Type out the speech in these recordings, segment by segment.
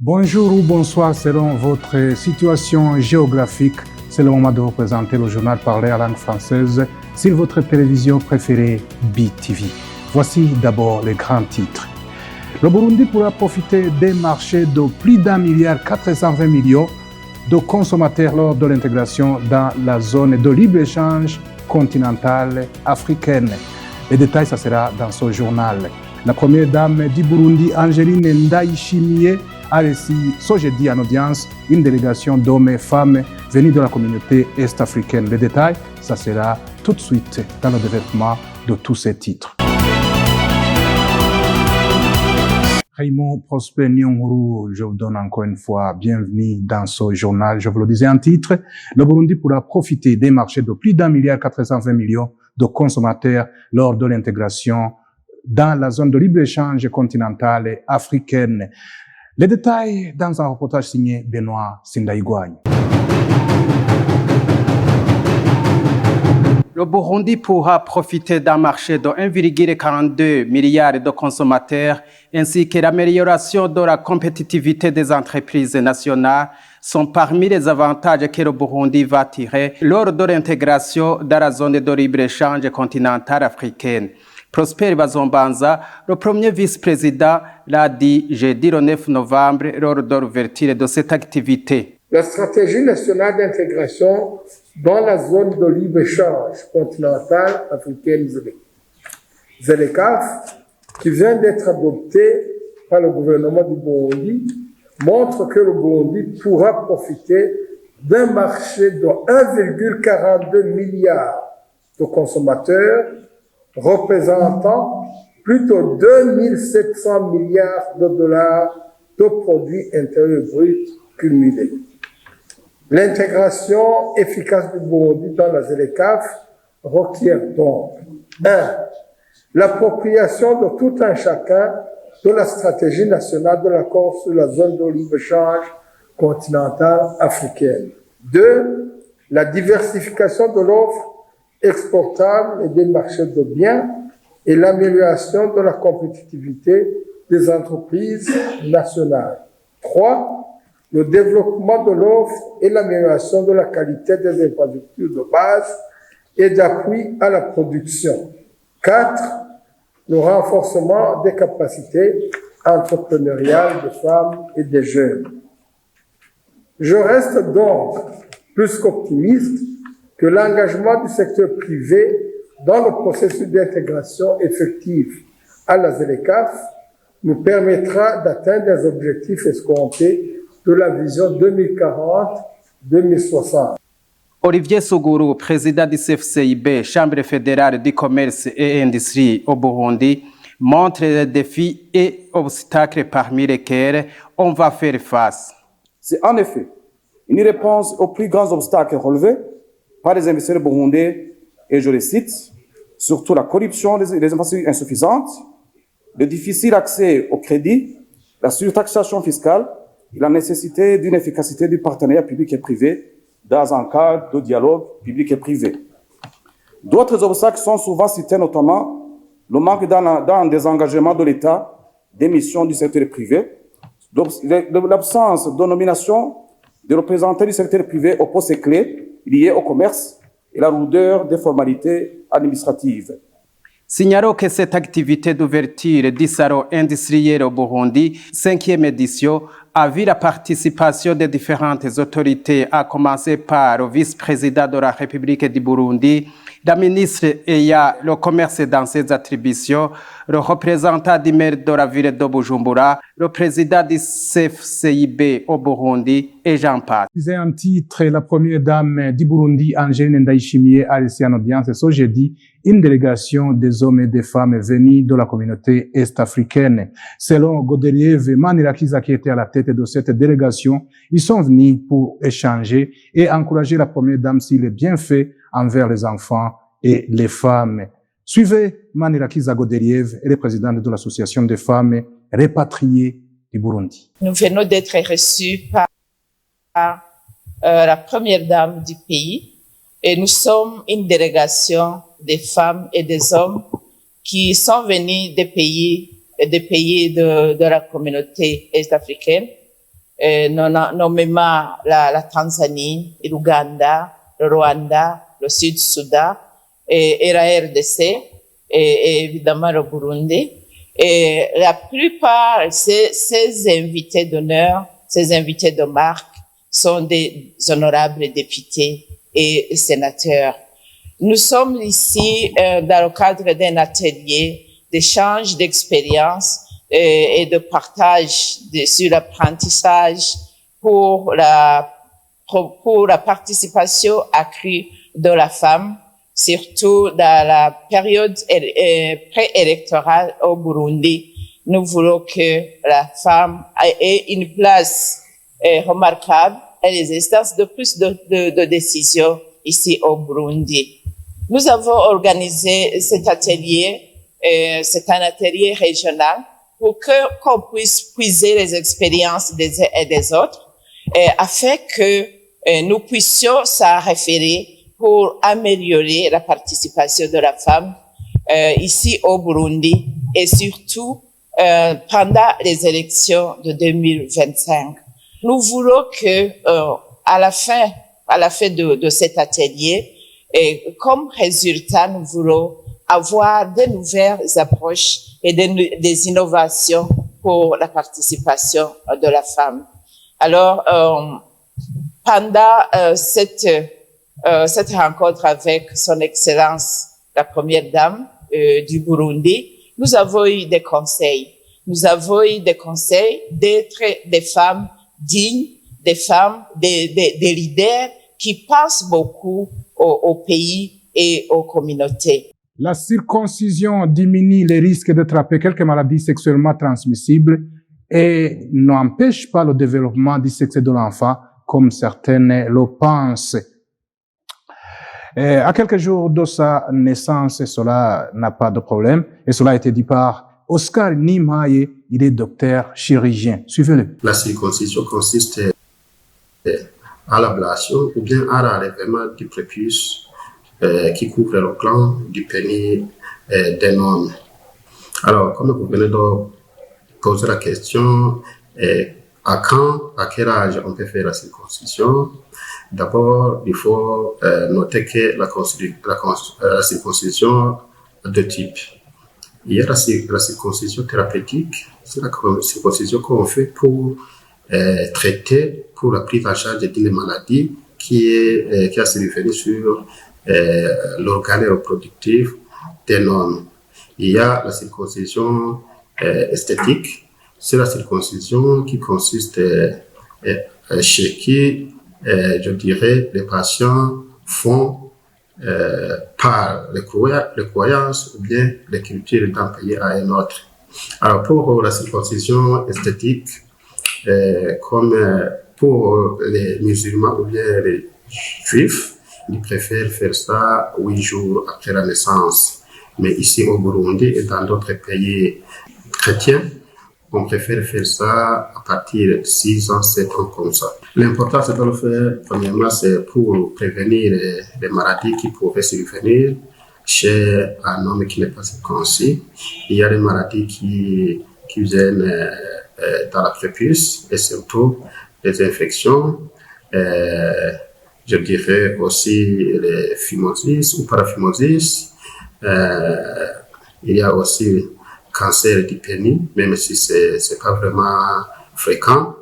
Bonjour ou bonsoir selon votre situation géographique. C'est le moment de vous présenter le journal parlé en langue française sur votre télévision préférée BTV. Voici d'abord les grands titres. Le Burundi pourra profiter des marchés de plus d'1,420 milliard de consommateurs lors de l'intégration dans la zone de libre-échange continentale africaine. Les détails, ça sera dans ce journal. La première dame du Burundi, Angeline Ndayishimiye, a reçu ce jeudi en audience une délégation d'hommes et femmes venus de la communauté est-africaine. Les détails, ça sera tout de suite dans le développement de tous ces titres. Raymond Prosper Nyonguru, je vous donne encore une fois bienvenue dans ce journal. Je vous le disais en titre, le Burundi pourra profiter des marchés de plus d'1,420 milliard de consommateurs lors de l'intégration dans la zone de libre-échange continentale africaine. Les détails dans un reportage signé Benoît Sindaïgouagne. Le Burundi pourra profiter d'un marché de 1,42 milliard de consommateurs ainsi que l'amélioration de la compétitivité des entreprises nationales sont parmi les avantages que le Burundi va tirer lors de l'intégration dans la zone de libre-échange continentale africaine. Prosper Bazombanza, le premier vice-président, l'a dit jeudi le 9 novembre lors de l'ouverture de cette activité. La stratégie nationale d'intégration dans la zone de libre-échange continentale africaine ZLECAf, qui vient d'être adoptée par le gouvernement du Burundi, montre que le Burundi pourra profiter d'un marché de 1,42 milliard de consommateurs, représentant plus de 2700 milliards de dollars de produits intérieurs bruts cumulés. L'intégration efficace du Burundi dans la ZLECAf requiert donc 1. L'appropriation de tout un chacun de la stratégie nationale de l'accord sur la zone de libre-échange continentale africaine. 2. La diversification de l'offre exportable et des marchés de biens et l'amélioration de la compétitivité des entreprises nationales. 3. Le développement de l'offre et l'amélioration de la qualité des infrastructures de base et d'appui à la production. 4. Le renforcement des capacités entrepreneuriales des femmes et des jeunes. Je reste donc plus qu'optimiste que l'engagement du secteur privé dans le processus d'intégration effective à la ZLECAf nous permettra d'atteindre des objectifs escomptés de la vision 2040-2060. Olivier Suguru, président du CFCIB, Chambre fédérale du commerce et industrie au Burundi, montre les défis et obstacles parmi lesquels on va faire face. C'est en effet une réponse aux plus grands obstacles relevés par les investisseurs burundais, et je les cite, surtout la corruption des infrastructures insuffisantes, le difficile accès au crédit, la surtaxation fiscale et la nécessité d'une efficacité du partenariat public et privé dans un cadre de dialogue public et privé. D'autres obstacles sont souvent cités, notamment le manque d'un désengagement de l'État des missions du secteur privé, l'absence de nomination de représentants du secteur privé aux postes clés liés au commerce et la lourdeur des formalités administratives. Signalons que cette activité d'ouverture du salon industriel au Burundi, 5e édition, a vu la participation des différentes autorités, à commencer par le vice-président de la République du Burundi, la ministre ayant le commerce dans ses attributions, le représentant du maire de la ville de Bujumbura, le président du CFCIB au Burundi et j'en passe. C'est un titre, la première dame du Burundi, Angeline Ndayishimiye, a reçu en audience ce jeudi une délégation des hommes et des femmes venus de la communauté est-africaine. Selon Godeliev Manirakiza, qui était à la tête de cette délégation, ils sont venus pour échanger et encourager la première dame sur les bienfaits envers les enfants et les femmes. Suivez Manirakiza Godeliev, elle est présidente de l'association des femmes répatriées du Burundi. Nous venons d'être reçus par la première dame du pays et nous sommes une délégation des femmes et des hommes qui sont venus des pays de la communauté est-africaine nommément la Tanzanie, l'Ouganda, le Rwanda, le Sud-Soudan et la RDC et évidemment le Burundi. Et la plupart ces invités d'honneur, ces invités de marque sont des honorables députés et sénateurs. Nous sommes ici dans le cadre d'un atelier d'échange d'expériences et de partage sur l'apprentissage pour la participation accrue de la femme, surtout dans la période préélectorale au Burundi. Nous voulons que la femme ait une place remarquable et les instances de plus de décisions ici au Burundi. Nous avons organisé cet atelier, c'est un atelier régional pour qu'on puisse puiser les expériences des uns et des autres, afin que nous puissions s'en référer pour améliorer la participation de la femme ici au Burundi et surtout pendant les élections de 2025. Nous voulons que à la fin de cet atelier, et comme résultat, nous voulons avoir de nouvelles approches et des innovations pour la participation de la femme. Alors, pendant cette rencontre avec son Excellence, la Première Dame du Burundi, nous avons eu des conseils. Nous avons eu des conseils d'être des femmes dignes, des femmes, des leaders qui pensent beaucoup au pays et aux communautés. La circoncision diminue les risques d'attraper quelques maladies sexuellement transmissibles et n'empêche pas le développement du sexe de l'enfant comme certaines le pensent. À quelques jours de sa naissance, cela n'a pas de problème et cela a été dit par Oscar Nimaye, il est docteur chirurgien. Suivez-le. La circoncision consiste à l'ablation ou bien à l'enlèvement du prépuce qui couvre le gland du pénis d'un homme. Alors, comme vous venez de poser la question, à quel âge on peut faire la circoncision? D'abord, il faut noter que la circoncision a deux types. Il y a la circoncision thérapeutique, c'est la circoncision qu'on fait pour traiter, pour la prise en charge d'une maladie qui a survenu sur l'organe reproductif d'un homme. Il y a la circoncision esthétique, c'est la circoncision qui consiste chez qui, je dirais, les patients font par les croyances ou bien les cultures d'un pays à un autre. Alors pour la circoncision esthétique, comme pour les musulmans ou bien les juifs, ils préfèrent faire ça 8 jours après la naissance. Mais ici au Burundi et dans d'autres pays chrétiens, on préfère faire ça à partir de 6 ans, 7 ans comme ça. L'important, c'est de le faire, premièrement, c'est pour prévenir les maladies qui pouvaient survenir chez un homme qui n'est pas circoncis. Il y a des maladies qui viennent dans la prépuce et surtout les infections. Je dirais aussi les phimosis ou paraphimosis. Il y a aussi cancer du pénis, même si c'est pas vraiment fréquent.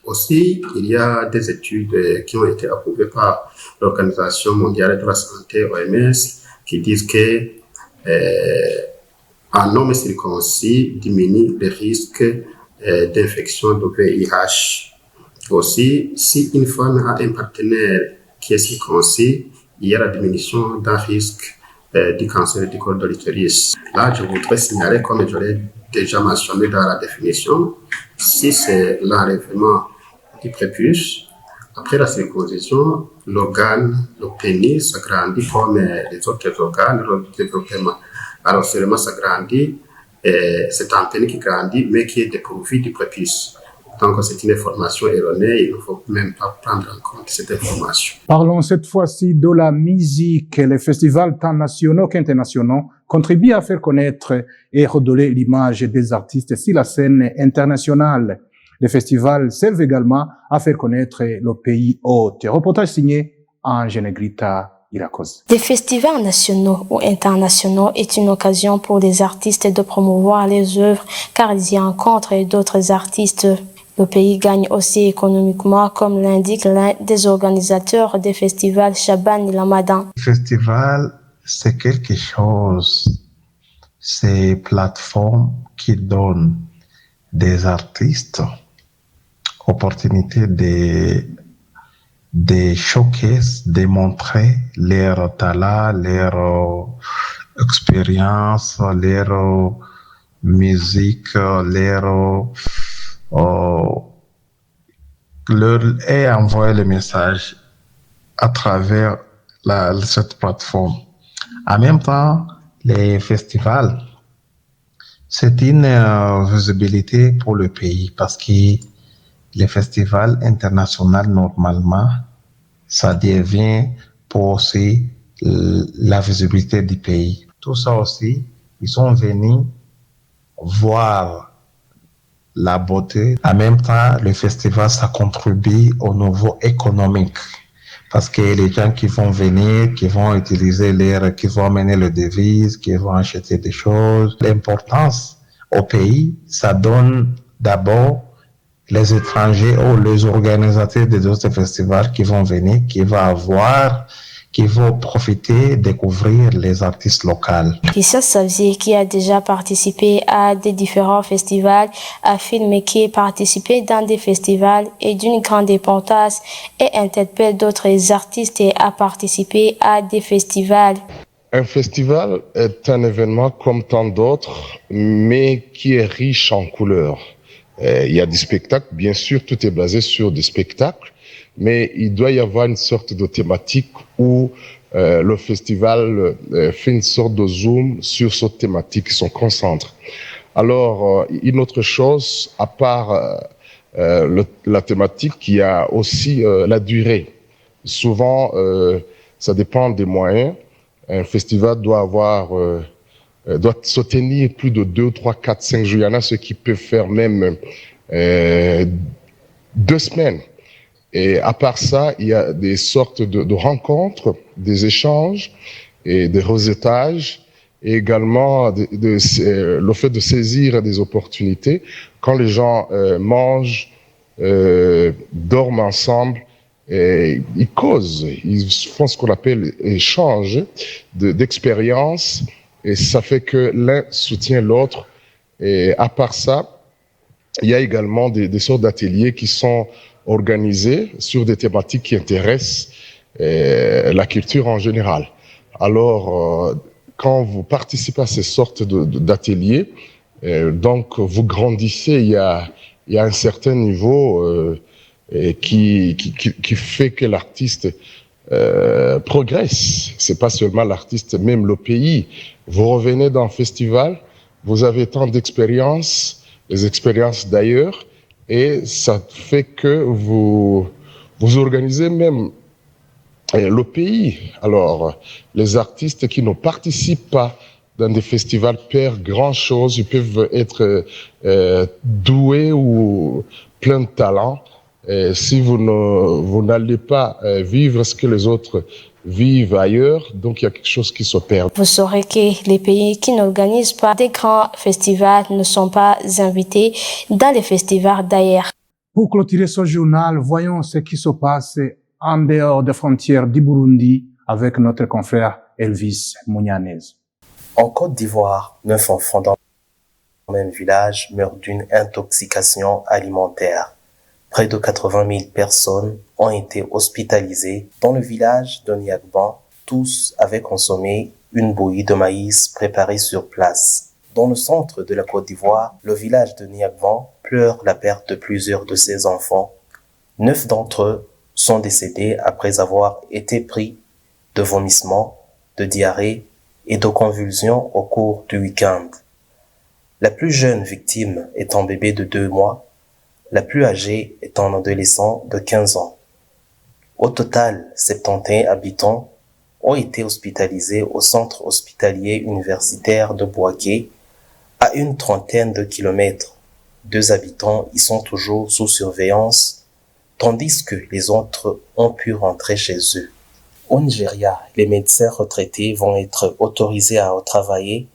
Aussi, il y a des études qui ont été approuvées par l'Organisation mondiale de la santé, OMS, qui disent que un homme circoncis diminue les risques d'infection de VIH. Aussi, si une femme a un partenaire qui est circoncis, il y a la diminution d'un risque du cancer du col de l'utérus. Là, je voudrais signaler, comme je l'ai déjà mentionné dans la définition, si c'est l'enlèvement du prépuce, après la circoncision, l'organe, le pénis s'agrandit comme les autres organes de développement. Alors seulement s'agrandit, c'est un pénis qui grandit, mais qui est dépourvu du prépuce. Donc, c'est une information erronée, il ne faut même pas prendre en compte cette information. Parlons cette fois-ci de la musique. Les festivals tant nationaux qu'internationaux contribuent à faire connaître et redorer l'image des artistes sur la scène internationale. Les festivals servent également à faire connaître le pays hôte. Reportage signé Ange Negrita Irakoze. Des festivals nationaux ou internationaux est une occasion pour les artistes de promouvoir les œuvres car ils y rencontrent d'autres artistes. Le pays gagne aussi économiquement, comme l'indique l'un des organisateurs des festivals, Chaban Lamadan. Le festival, c'est quelque chose, c'est une plateforme qui donne des artistes opportunité de showcase, de montrer leur talent, leur expérience, leur musique, et envoyer le message à travers cette plateforme. En même temps, les festivals, c'est une visibilité pour le pays parce que les festivals internationaux, normalement, ça devient pour aussi la visibilité du pays. Tout ça aussi, ils sont venus voir la beauté. En même temps, le festival, ça contribue au niveau économique. Parce que les gens qui vont venir, qui vont utiliser qui vont amener le devise, qui vont acheter des choses. L'importance au pays, ça donne d'abord les étrangers ou les organisateurs des autres festivals qui vont venir, qui vont profiter, découvrir les artistes locaux. Issa Savzier, qui a déjà participé à des différents festivals, affirme qu'il participé dans des festivals et d'une grande importance et interpelle d'autres artistes à participer à des festivals. Un festival est un événement comme tant d'autres, mais qui est riche en couleurs. Il y a des spectacles, bien sûr, tout est basé sur des spectacles, mais il doit y avoir une sorte de thématique où le festival fait une sorte de zoom sur cette thématique, se concentre. Alors, une autre chose, à part la thématique, il y a aussi la durée. Souvent, ça dépend des moyens. Un festival doit se tenir plus de 2, 3, 4, 5 jours. Il y en a ceux qui peuvent faire même 2 semaines. Et à part ça, il y a des sortes de rencontres, des échanges et des réseautages, et également le fait de saisir des opportunités. Quand les gens mangent, dorment ensemble, et ils causent, ils font ce qu'on appelle échange d'expériences, et ça fait que l'un soutient l'autre. Et à part ça, il y a également des sortes d'ateliers qui sont organisés sur des thématiques qui intéressent la culture en général. Alors, quand vous participez à ces sortes d'ateliers, donc vous grandissez, il y a un certain niveau qui fait que l'artiste progresse. C'est pas seulement l'artiste, même le pays. Vous revenez d'un festival, vous avez tant d'expériences, les expériences d'ailleurs, et ça fait que vous organisez même le pays. Alors, les artistes qui ne participent pas dans des festivals perdent grand chose. Ils peuvent être doués ou plein de talent. Et si vous n'allez pas vivre ce que les autres vivent ailleurs, donc il y a quelque chose qui se perd. Vous saurez que les pays qui n'organisent pas des grands festivals ne sont pas invités dans les festivals d'ailleurs. Pour clôturer ce journal, voyons ce qui se passe en dehors des frontières du Burundi avec notre confrère Elvis Mounianez. En Côte d'Ivoire, 9 enfants dans le même village meurent d'une intoxication alimentaire. Près de 80 000 personnes ont été hospitalisées dans le village de Niagban. Tous avaient consommé une bouillie de maïs préparée sur place. Dans le centre de la Côte d'Ivoire, le village de Niagban pleure la perte de plusieurs de ses enfants. 9 d'entre eux sont décédés après avoir été pris de vomissements, de diarrhée et de convulsions au cours du week-end. La plus jeune victime est un bébé de 2 mois. La plus âgée est un adolescent de 15 ans. Au total, 71 habitants ont été hospitalisés au centre hospitalier universitaire de Bouaké, à une trentaine de kilomètres 2 habitants y sont toujours sous surveillance, tandis que les autres ont pu rentrer chez eux. Au Nigeria, les médecins retraités vont être autorisés à travailler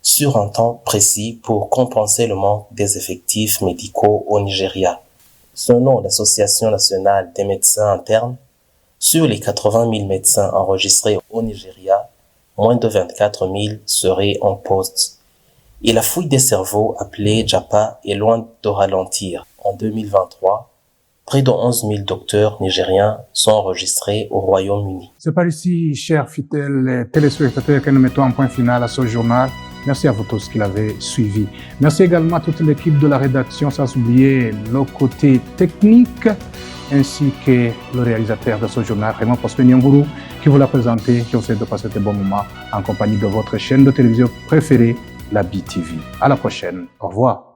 sur un temps précis pour compenser le manque des effectifs médicaux au Nigeria. Selon l'Association nationale des médecins internes, sur les 80 000 médecins enregistrés au Nigeria, moins de 24 000 seraient en poste. Et la fouille des cerveaux, appelée JAPA, est loin de ralentir. En 2023, près de 11 000 docteurs nigériens sont enregistrés au Royaume-Uni. C'est par ici, chers fidèles téléspectateurs, que nous mettons un point final à ce journal. Merci à vous tous qui l'avez suivi. Merci également à toute l'équipe de la rédaction, sans oublier le côté technique, ainsi que le réalisateur de ce journal, Raymond Prosper Nyanguru, qui vous l'a présenté. Je vous souhaite de passer de bons moments en compagnie de votre chaîne de télévision préférée, la BTV. À la prochaine. Au revoir.